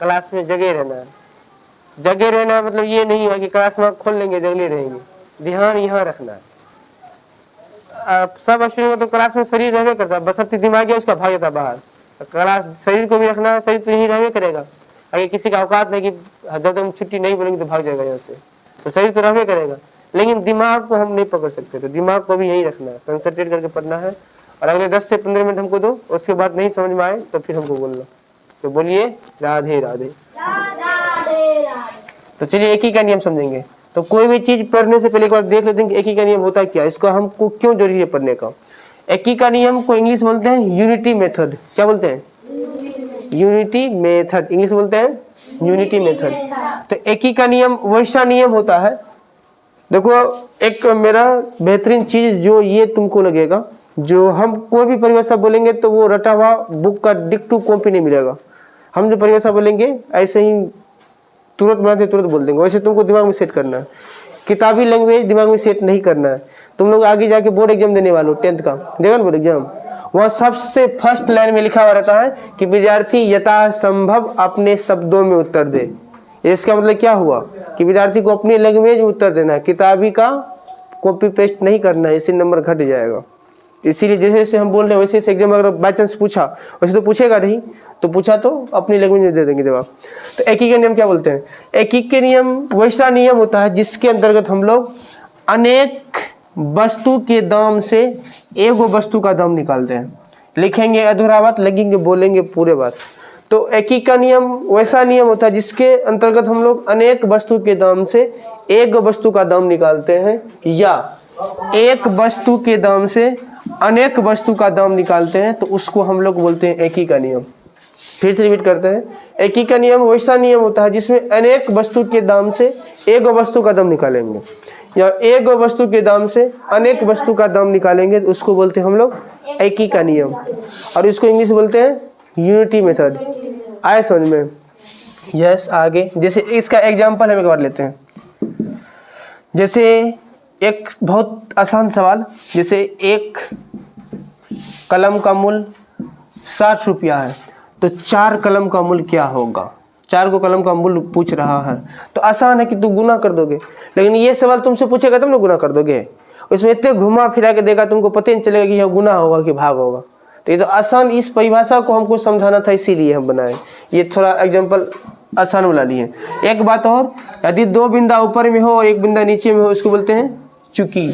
Class में जगे रहना है। जगे रहना मतलब ये नहीं है कि क्लास में खोल लेंगे जगले रहेंगे, ध्यान यहाँ रखना है। सब स्टूडेंट को तो क्लास में शरीर रहने करता है, बशर्ते दिमाग है उसका भाग जाता बाहर। क्लास शरीर को भी रखना है, शरीर तो यही रहने करेगा। अगर किसी का औकात नहीं कि जब तक छुट्टी नहीं बोलेंगे तो भाग जाएगा यहाँ से, तो शरीर तो रहने करेगा, लेकिन दिमाग को हम नहीं पकड़ सकते। तो दिमाग को भी यही रखना है, कंसंट्रेट करके पढ़ना है। और अगले 10 से 15 मिनट हमको दो, उसके बाद नहीं समझ में आए तो फिर हमको बोलना। तो बोलिए राधे राधे। तो चलिए एक ही का नियम समझेंगे। तो कोई भी चीज पढ़ने से पहले एक बार देख लेते हैं कि एक ही का नियम होता है क्या, इसको हमको क्यों जरूरी है पढ़ने का। एक ही का नियम को इंग्लिश बोलते हैं यूनिटी मेथड। क्या बोलते हैं? Unity method. इंग्लिश बोलते हैं यूनिटी मेथड। तो एक ही का नियम वैसा नियम होता है, देखो एक मेरा बेहतरीन चीज जो ये तुमको लगेगा, जो हम कोई भी परिभाषा बोलेंगे तो वो रटा हुआ बुक का डिक्टू कॉपी नहीं मिलेगा। हम जो परिभाषा बोलेंगे ऐसे ही तुरंत बनाते तुरंत बोल देंगे, वैसे तुमको दिमाग में सेट करना है। किताबी लैंग्वेज दिमाग में सेट नहीं करना है। तुम लोग आगे जाके बोर्ड एग्जाम देने वाले हो, 10th का देगा ना बोर्ड एग्जाम, वहाँ सबसे फर्स्ट लाइन में लिखा हुआ रहता है कि विद्यार्थी यथासंभव अपने शब्दों में उत्तर दे। इसका मतलब क्या हुआ कि विद्यार्थी को अपनी लैंग्वेज में उत्तर देना है, किताबी का कॉपी पेस्ट नहीं करना है, इससे नंबर घट जाएगा। इसीलिए जैसे जैसे हम बोल रहे हैं वैसे वैसे एग्जाम अगर बाई चांस पूछा, वैसे तो पूछेगा नहीं, तो पूछा तो अपनी लैंग्वेज में दे देंगे जवाब। तो एक ही के नियम क्या बोलते हैं? एक ही के नियम वैसा नियम होता है जिसके अंतर्गत हम लोग अनेक वस्तु के दाम से एक वस्तु का दाम निकालते हैं। लिखेंगे अधूरा बात, लगेंगे बोलेंगे पूरे बात। तो एक ही का नियम वैसा नियम होता है जिसके अंतर्गत हम लोग अनेक वस्तु के दाम से एक वस्तु का दाम निकालते हैं, या एक वस्तु के दाम से अनेक वस्तु का दाम निकालते हैं, तो उसको हम लोग बोलते हैं एक ही का नियम। फिर से रिपीट करते हैं, एक ही का नियम वैसा नियम होता है जिसमें अनेक वस्तु के दाम से एक वस्तु का दाम निकालेंगे, या एक वस्तु के दाम से अनेक वस्तु का दाम निकालेंगे, तो उसको बोलते हैं हम लोग एक ही का नियम। और इसको इंग्लिश बोलते हैं यूनिटी मेथड। आए समझ में? यस। आगे जैसे इसका एग्जाम्पल हम एक बार लेते हैं। जैसे एक बहुत आसान सवाल, जैसे एक कलम का मूल्य 60 रुपया है, तो 4 कलम का मूल्य क्या होगा? 4 को कलम का मूल्य पूछ रहा है, तो आसान है कि तू गुना कर दोगे। लेकिन ये सवाल तुमसे पूछेगा तुम लोग गुना कर दोगे, उसमें इतने घुमा फिरा के देगा तुमको पता नहीं चलेगा कि यह गुना होगा कि भाग होगा। तो ये तो आसान, इस परिभाषा को हमको समझाना था, इसीलिए हम बनाए। ये थोड़ा एग्जाम्पल आसान वाला लिए। एक बात और, यदि 2 बिंदा ऊपर में हो और 1 बिंदा नीचे में हो, इसको बोलते हैं चुकी।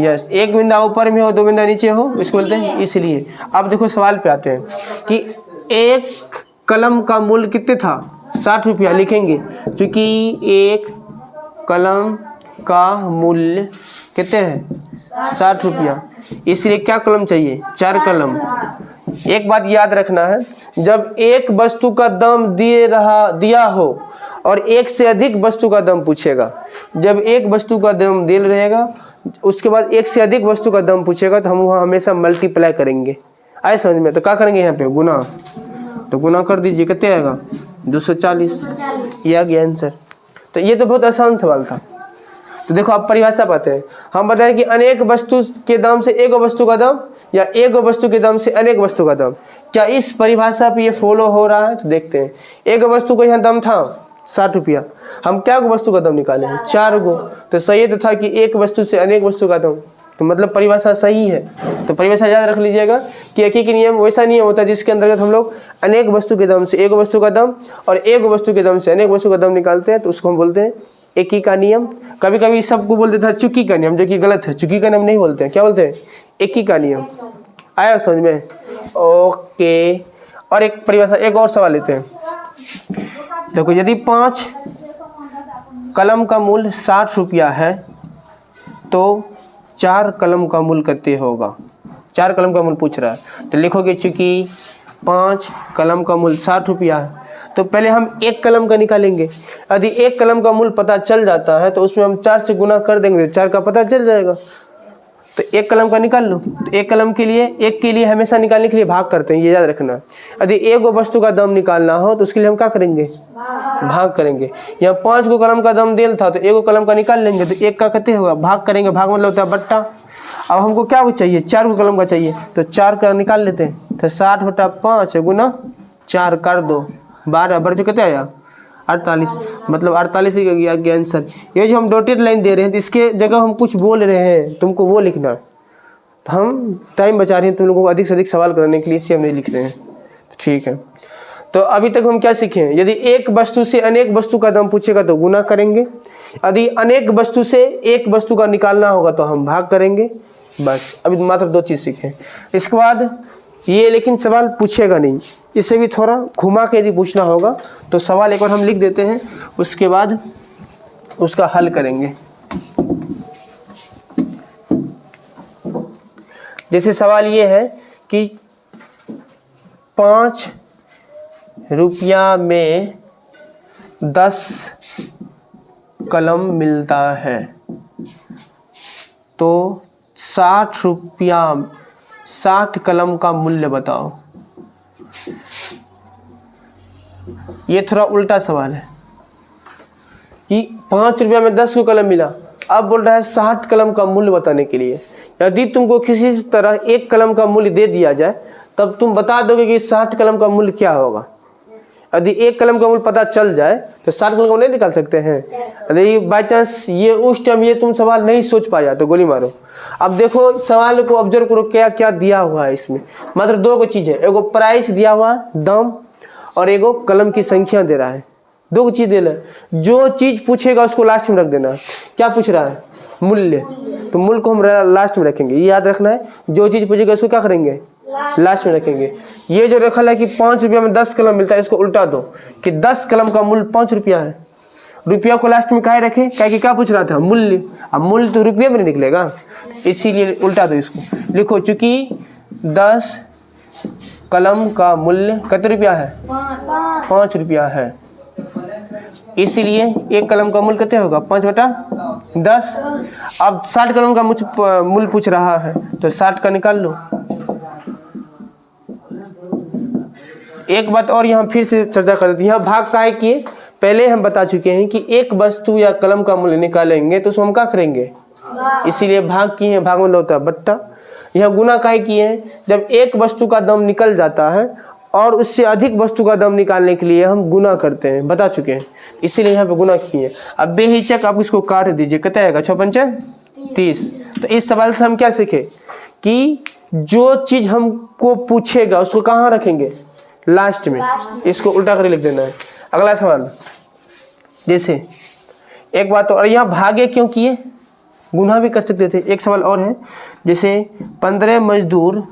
यस, 1 बिंदा ऊपर में हो 2 बिंदा नीचे हो, इसको बोलते हैं इसलिए। अब देखो सवाल पे आते हैं कि एक कलम का मूल्य कितने था? 60 रुपया। लिखेंगे क्योंकि एक कलम का मूल्य कितने है? 60 रुपया। इसलिए क्या कलम चाहिए? 4 कलम। एक बात याद रखना है, जब एक वस्तु का दाम दिया हो और एक से अधिक वस्तु का दाम पूछेगा, जब एक वस्तु का दाम दिल रहेगा उसके बाद एक से अधिक वस्तु का दाम पूछेगा, तो हम वहाँ हमेशा मल्टीप्लाई करेंगे। आए समझ में? तो क्या करेंगे यहाँ पे? गुना। तो गुना कर दीजिए, कितने आएगा? 240। ये आ गया आंसर। तो ये तो बहुत आसान सवाल था। तो देखो आप परिभाषा पाते हैं, हम बताएं कि अनेक वस्तु के दाम से एक वस्तु का दाम, या एक वस्तु के दाम से अनेक वस्तु का दाम। क्या इस परिभाषा पे ये फॉलो हो रहा है? तो देखते हैं। एक वस्तु का यहाँ दाम था 60 रुपया, हम क्या वस्तु का दाम निकाले हैं? 4 गो। तो सही तो था कि एक वस्तु से अनेक वस्तु का दाम, तो मतलब परिभाषा सही है। तो परिभाषा याद रख लीजिएगा कि एक ही के नियम वैसा नियम होता है जिसके अंतर्गत हम लोग अनेक वस्तु के दाम से एक वस्तु का दाम और एक वस्तु के दाम से अनेक वस्तु का दाम निकालते हैं, तो उसको हम बोलते हैं एक ही का नियम। कभी कभी सबको बोल देता है चुकी का नियम, जो कि गलत है। चुकी का नियम नहीं बोलते हैं, क्या बोलते हैं? एक ही का नियम। आया समझ में? ओके। और एक परिभाषा, एक और सवाल लेते हैं। देखो यदि 5 कलम का मूल्य 60 रुपया है, तो 4 कलम का मूल्य कितने होगा? 4 कलम का मूल्य पूछ रहा है, तो लिखोगे चूंकि 5 कलम का मूल्य 60 रुपया है, तो पहले हम 1 कलम का निकालेंगे। यदि 1 कलम का मूल्य पता चल जाता है तो उसमें हम 4 से गुना कर देंगे, 4 का पता चल जाएगा। तो 1 कलम का निकाल लो। तो 1 कलम के लिए, 1 के लिए हमेशा निकालने के लिए भाग करते हैं, ये याद रखना। यदि एक वस्तु का दाम निकालना हो तो उसके लिए हम क्या करेंगे? भाग करेंगे। यहाँ 5 को कलम का दाम दिल था तो 1 कलम का निकाल लेंगे, तो 1 का कितने होगा? भाग करेंगे। भाग मतलब होता है बट्टा। अब हमको क्या चाहिए? 4 को कलम का चाहिए, तो 4 का निकाल लेते हैं। तो 60 बटा 5 गुना 4 कर दो, 12 बढ़ कितने आया 48, मतलब 48 ही गया आंसर। ये जो हम डॉटेड लाइन दे रहे हैं तो इसके जगह हम कुछ बोल रहे हैं, तुमको वो लिखना है। तो हम टाइम बचा रहे हैं तुम लोगों को अधिक से अधिक सवाल कराने के लिए, इसलिए हम नहीं लिख रहे हैं। ठीक है, तो अभी तक हम क्या सीखे हैं? यदि एक वस्तु से अनेक वस्तु का दाम पूछेगा तो गुना करेंगे, यदि अनेक वस्तु से एक वस्तु का निकालना होगा तो हम भाग करेंगे। बस अभी मात्र 2 चीज़ सीखे। इसके बाद ये लेकिन सवाल पूछेगा नहीं, इसे भी थोड़ा घुमा के यदि पूछना होगा तो सवाल एक बार हम लिख देते हैं, उसके बाद उसका हल करेंगे। जैसे सवाल ये है कि 5 रुपया में 10 कलम मिलता है, तो 60 कलम का मूल्य बताओ। ये थोड़ा उल्टा सवाल है कि 5 रुपया में 10 को कलम मिला, अब बोल रहा है 60 कलम का मूल्य बताने के लिए। यदि तुमको किसी तरह 1 कलम का मूल्य दे दिया जाए तब तुम बता दोगे कि 60 कलम का मूल्य क्या होगा। यदि 1 कलम का मूल्य पता चल जाए तो 60 कलम का नहीं निकाल सकते हैं। यदि बाई चांस ये उस टाइम ये तुम सवाल नहीं सोच पाया तो गोली मारो। अब देखो सवाल को ऑब्जर्व करो, क्या क्या दिया हुआ है इसमें। मात्र 2 चीज़ है, एगो प्राइस दिया हुआ है दाम, और एगो कलम की संख्या दे रहा है। 2 चीज़ दे रहा है। जो चीज़ पूछेगा उसको लास्ट में रख देना। क्या पूछ रहा है? मूल्य, तो मूल्य को हम लास्ट में रखेंगे, ये याद रखना है। जो चीज़ पूछेगा उसको क्या करेंगे? लास्ट में रखेंगे। ये जो रखा है कि 5 रुपया में 10 कलम मिलता है, इसको उल्टा दो कि 10 कलम का मूल्य 5 रुपया है। रुपया को लास्ट में काहे रखे? क्या कि क्या पूछ रहा था? मूल्य। अब मूल्य तो रुपये में नहीं निकलेगा, इसीलिए उल्टा दो इसको। लिखो, चूंकि 10 कलम का मूल्य कितने रुपया है? 5 रुपया है, इसीलिए 1 कलम का मूल्य कितने होगा? 5/10। अब 60 कलम का मूल्य पूछ रहा है तो 60 का निकाल लो। एक बात और यहाँ फिर से चर्चा कर देते हैं। यहाँ भाग काहे किए? पहले हम बता चुके हैं कि एक वस्तु या कलम का मूल्य निकालेंगे तो उसको हम क्या करेंगे? इसीलिए भाग किए हैं। भाग मतलब होता है बट्टा। यहाँ गुना काहे किए हैं? जब एक वस्तु का दाम निकल जाता है और उससे अधिक वस्तु का दाम निकालने के लिए हम गुना करते हैं, बता चुके हैं, इसीलिए यहाँ पे गुना किए। अब बेहिचक आप इसको काट दीजिए, कितना आएगा? 6×5 = 30। तो इस सवाल से हम क्या सीखे कि जो चीज़ हमको पूछेगा उसको कहाँ रखेंगे? लास्ट में। इसको उल्टा कर लिख देना है। अगला सवाल, जैसे एक बात और, यहाँ भागे क्यों किए? गुना भी कर सकते थे। एक सवाल और है, जैसे 15 मजदूर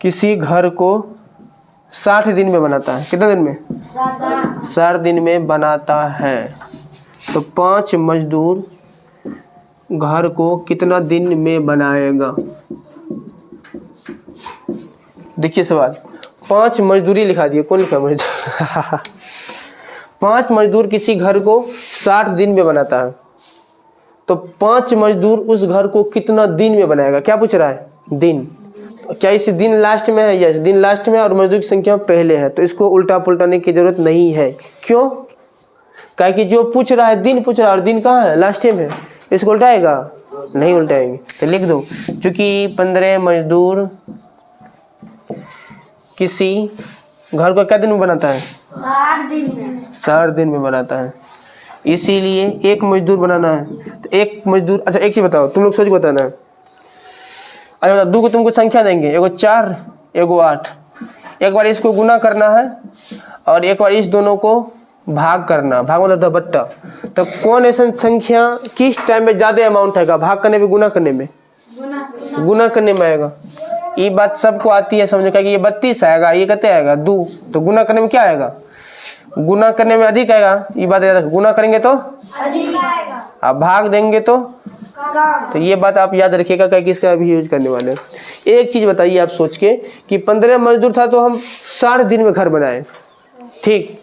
किसी घर को 60 दिन में बनाता है। कितने दिन में? 60 दिन में बनाता है, तो 5 मजदूर घर को कितना दिन में बनाएगा? देखिए सवाल, 5 मजदूरी लिखा दिए। कौन लिखा मजदूर? 5 मजदूर किसी घर को 60 दिन में बनाता है, तो 5 मजदूर उस घर को कितना दिन में बनाएगा? क्या पूछ रहा है? दिन। तो क्या इस दिन लास्ट में है? यस, दिन लास्ट में और मजदूर की संख्या पहले है, तो इसको उल्टा पुलटाने की जरूरत नहीं है। क्यों? क्या कि जो पूछ रहा है दिन पूछ रहा है और दिन कहाँ है? लास्ट में है। इसको उल्टाएगा? नहीं उल्टाएंगे। तो लिख दो, क्योंकि 15 मजदूर किसी घर को क्या दिन में बनाता है? 60 दिन में बनाता है, इसीलिए एक मजदूर बनाना है। तो एक मजदूर, अच्छा एक चीज बताओ, तुम लोग सोच बताना है। अच्छा, 2 को तुमको संख्या देंगे, एगो 4 एगो 8। एक बार इसको गुना करना है और एक बार इस दोनों को भाग करना। भाग मतलब बट्टा। तो कौन ऐसा संख्या किस टाइम में ज्यादा अमाउंट आएगा? भाग करने में, गुना करने में? गुना करने में आएगा। ये बात सबको आती है समझ का कि ये 32 आएगा, ये कितने आएगा? 2। तो गुना करने में क्या आएगा? गुना करने में अधिक आएगा। ये बात याद रखो, गुना करेंगे तो अधिक आएगा, आप भाग देंगे तो कम। तो ये बात आप याद रखिएगा, क्या इसका अभी यूज करने वाले हैं। एक चीज बताइए आप सोच के कि 15 मजदूर था तो हम 60 दिन में घर बनाए, ठीक।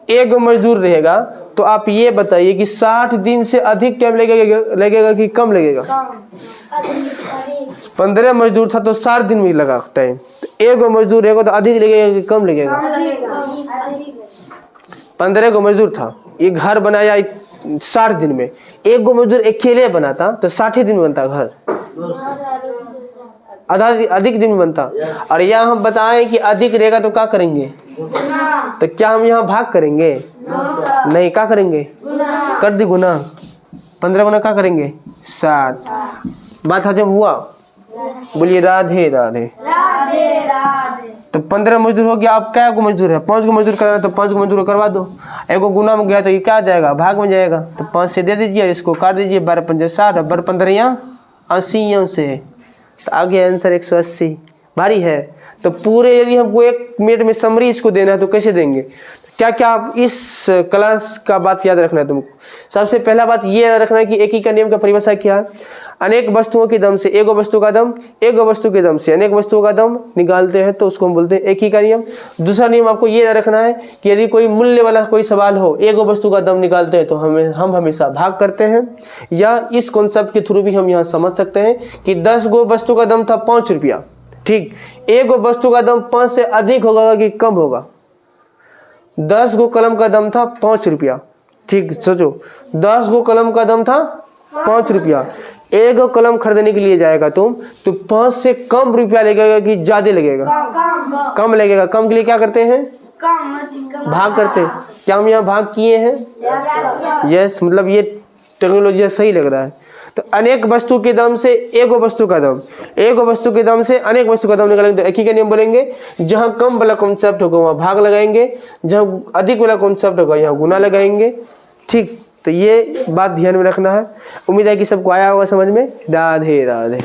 एक मजदूर रहेगा तो आप ये बताइए कि 60 दिन से अधिक टाइम लगेगा कि कम लगेगा? 15 मजदूर था तो 60 दिन में लगा टाइम। तो एक मजदूर रहेगा तो अधिक लगेगा कि कम लगेगा? 15 गो मजदूर था, ये घर बनाया 60 दिन में। एक गो मजदूर अकेले बनाता तो 60 दिन में बनता घर। अधिक दिन में बनता। और यहाँ हम बताएं कि अधिक रहेगा तो क्या करेंगे, तो क्या हम यहाँ भाग करेंगे, नहीं, क्या करेंगे, कर दी गुना, 15 गुना क्या करेंगे, 60। बात हजम हुआ, बोलिए राधे राधे। तो 15 मजदूर हो गया, आप क्या को मजदूर है, 5 को मजदूर कराना, तो 5 को मजदूर करवा दो। एक को गुना में गया तो ये क्या आ जाएगा, भाग में जाएगा, तो 5 से दे दीजिए, इसको काट दीजिए, 12 पंजे 60, 12 15 यहाँ 80 से, तो आगे आंसर 180। भारी है। तो पूरे यदि हमको 1 मिनट में समरी इसको देना है तो कैसे देंगे, क्या क्या आप इस क्लास का बात याद रखना है तुमको। सबसे पहला बात ये याद रखना है कि एक ही का नियम का परिभाषा क्या है, अनेक वस्तुओं के दम से एक वस्तु का दम, एक वस्तु के दम से अनेक वस्तुओं का दम निकालते हैं तो उसको हम बोलते हैं एक ही का नियम। दूसरा नियम आपको ये याद रखना है कि यदि कोई मूल्य वाला कोई सवाल हो, एक वस्तु का दम निकालते हैं तो हम हमेशा भाग करते हैं। या इस कॉन्सेप्ट के थ्रू भी हम यहाँ समझ सकते हैं कि 10 गो वस्तु का दम था 5 रुपया, ठीक, एक वस्तु का दम 5 से अधिक होगा कि कम होगा, 10 गो कलम का दम था 5 रुपया, ठीक, सोचो 10 गो कलम का दम था 5 रुपया, एक कलम खरीदने के लिए जाएगा तुम तो 5 से कम रुपया लगेगा कि ज्यादा लगेगा, कम लगेगा। कम के लिए क्या करते हैं, भाग करते हैं। क्या हम यहाँ भाग किए हैं, यस, मतलब ये टेक्नोलॉजी सही लग रहा है। तो अनेक वस्तु के दम से एक वस्तु का दम, एक वस्तु के दम से अनेक वस्तु का दम निकालेंगे तो एक ही का नियम बोलेंगे। जहां कम वाला कॉन्सेप्ट होगा वहां भाग लगाएंगे, जहां अधिक वाला कॉन्सेप्ट होगा यहाँ गुना लगाएंगे, ठीक। तो ये बात ध्यान में रखना है। उम्मीद है कि सबको आया होगा समझ में। राधे राधे।